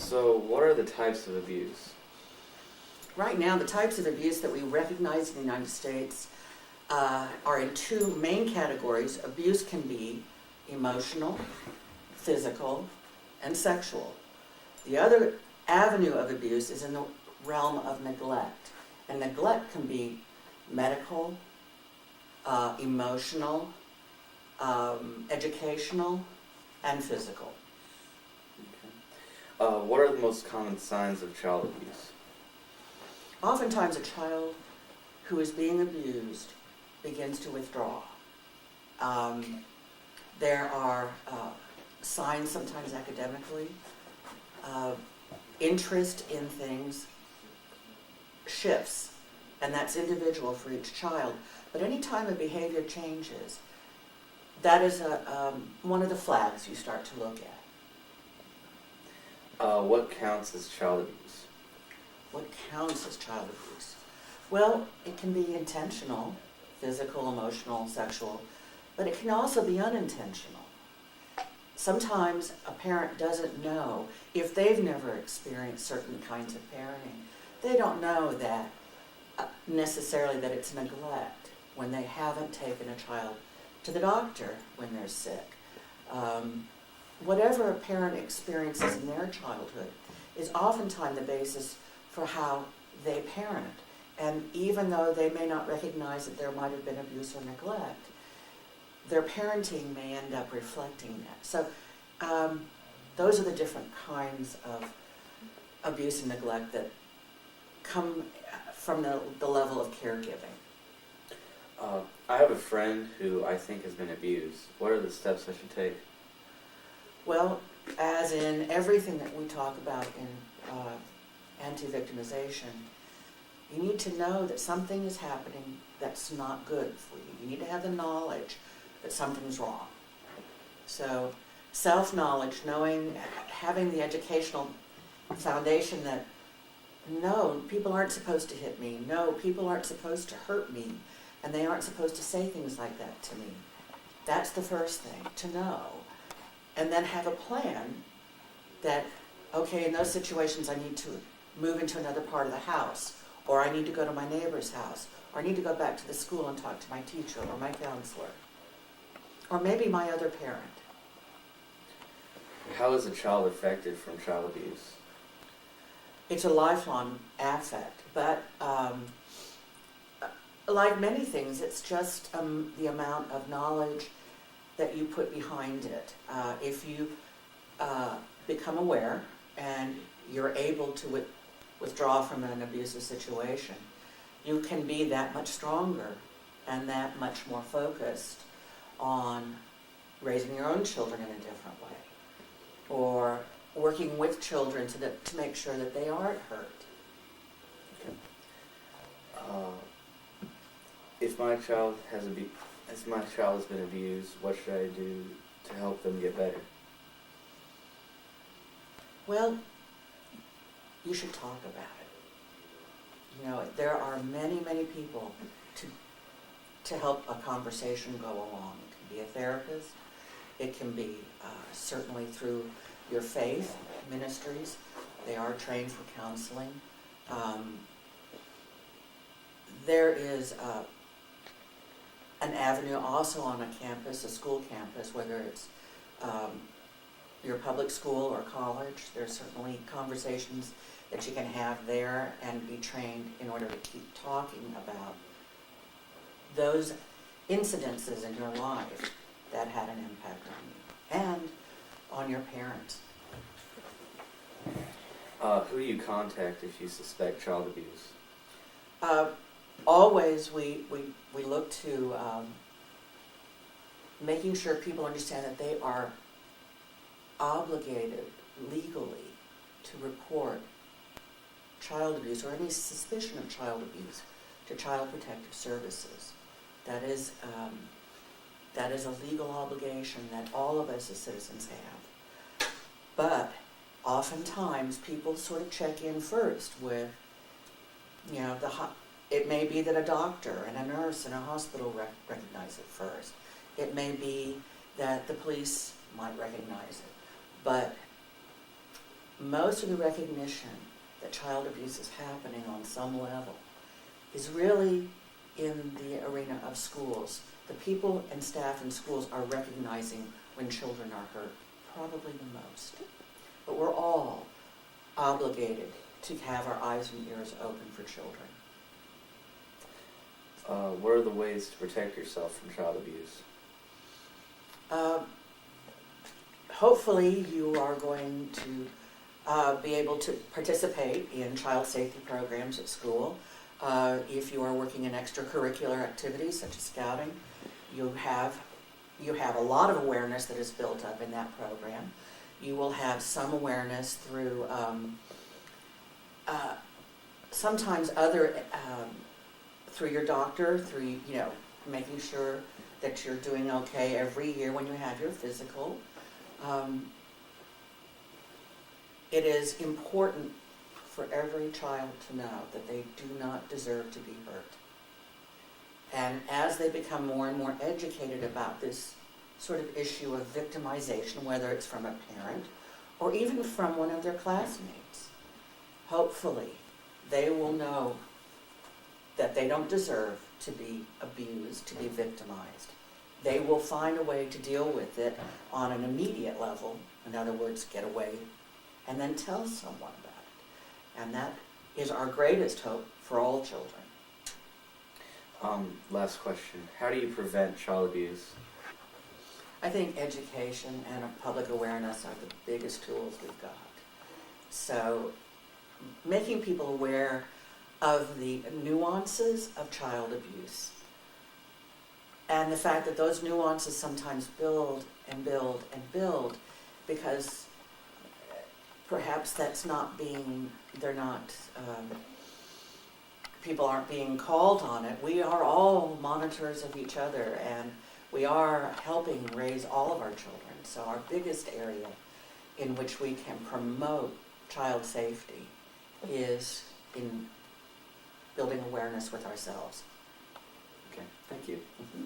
So, what are the types of abuse? Right now, the types of abuse that we recognize in the United States are in two main categories. Abuse can be emotional, physical, and sexual. The other avenue of abuse is in the realm of neglect. And neglect can be medical, emotional, educational, and physical. What are the most common signs of child abuse? Oftentimes, a child who is being abused begins to withdraw. There are signs, sometimes academically, interest in things shifts, and that's individual for each child. But any time a behavior changes, that is one of the flags you start to look at. What counts as child abuse? What counts as child abuse? Well, it can be intentional, physical, emotional, sexual, but it can also be unintentional. Sometimes a parent doesn't know, if they've never experienced certain kinds of parenting, they don't know that necessarily that it's neglect when they haven't taken a child to the doctor when they're sick. Whatever a parent experiences in their childhood is oftentimes the basis for how they parent. And even though they may not recognize that there might have been abuse or neglect, their parenting may end up reflecting that. So those are the different kinds of abuse and neglect that come from the level of caregiving. I have a friend who I think has been abused. What are the steps I should take? Well, as in everything that we talk about in anti-victimization, you need to know that something is happening that's not good for you. You need to have the knowledge that something's wrong. So self-knowledge, knowing, having the educational foundation that no, people aren't supposed to hit me. No, people aren't supposed to hurt me. And they aren't supposed to say things like that to me. That's the first thing, to know. And then have a plan that, okay, in those situations I need to move into another part of the house, or I need to go to my neighbor's house, or I need to go back to the school and talk to my teacher or my counselor, or maybe my other parent. How is a child affected from child abuse? It's a lifelong affect, but like many things, it's just the amount of knowledge that you put behind it. If you become aware and you're able to withdraw from an abusive situation, you can be that much stronger and that much more focused on raising your own children in a different way, or working with children to make sure that they aren't hurt. If my child has been abused, what should I do to help them get better? Well, you should talk about it. You know, there are many, many people to help a conversation go along. It can be a therapist. It can be certainly through your faith ministries. They are trained for counseling. There is an avenue also on a campus, a school campus, whether it's your public school or college. There's certainly conversations that you can have there and be trained in order to keep talking about those incidences in your life that had an impact on you and on your parents. Who do you contact if you suspect child abuse? Always we look to making sure people understand that they are obligated legally to report child abuse or any suspicion of child abuse to Child Protective Services. That is a legal obligation that all of us as citizens have. But oftentimes people sort of check in first with, you know, it may be that a doctor and a nurse in a hospital recognize it first. It may be that the police might recognize it. But most of the recognition that child abuse is happening on some level is really in the arena of schools. The people and staff in schools are recognizing when children are hurt, probably the most. But we're all obligated to have our eyes and ears open for children. What are the ways to protect yourself from child abuse? Hopefully you are going to be able to participate in child safety programs at school. If you are working in extracurricular activities such as scouting, you have a lot of awareness that is built up in that program. You will have some awareness through sometimes through your doctor, through making sure that you're doing okay every year when you have your physical. It is important for every child to know that they do not deserve to be hurt. And as they become more and more educated about this sort of issue of victimization, whether it's from a parent or even from one of their classmates, hopefully they will know that they don't deserve to be abused, to be victimized. They will find a way to deal with it on an immediate level, in other words, get away, and then tell someone about it. And that is our greatest hope for all children. Last question. How do you prevent child abuse? I think education and public awareness are the biggest tools we've got. So making people aware of the nuances of child abuse and the fact that those nuances sometimes build and build and build because perhaps people aren't being called on it. We are all monitors of each other, and we are helping raise all of our children. So our biggest area in which we can promote child safety is in building awareness with ourselves. Okay, thank you. Mm-hmm.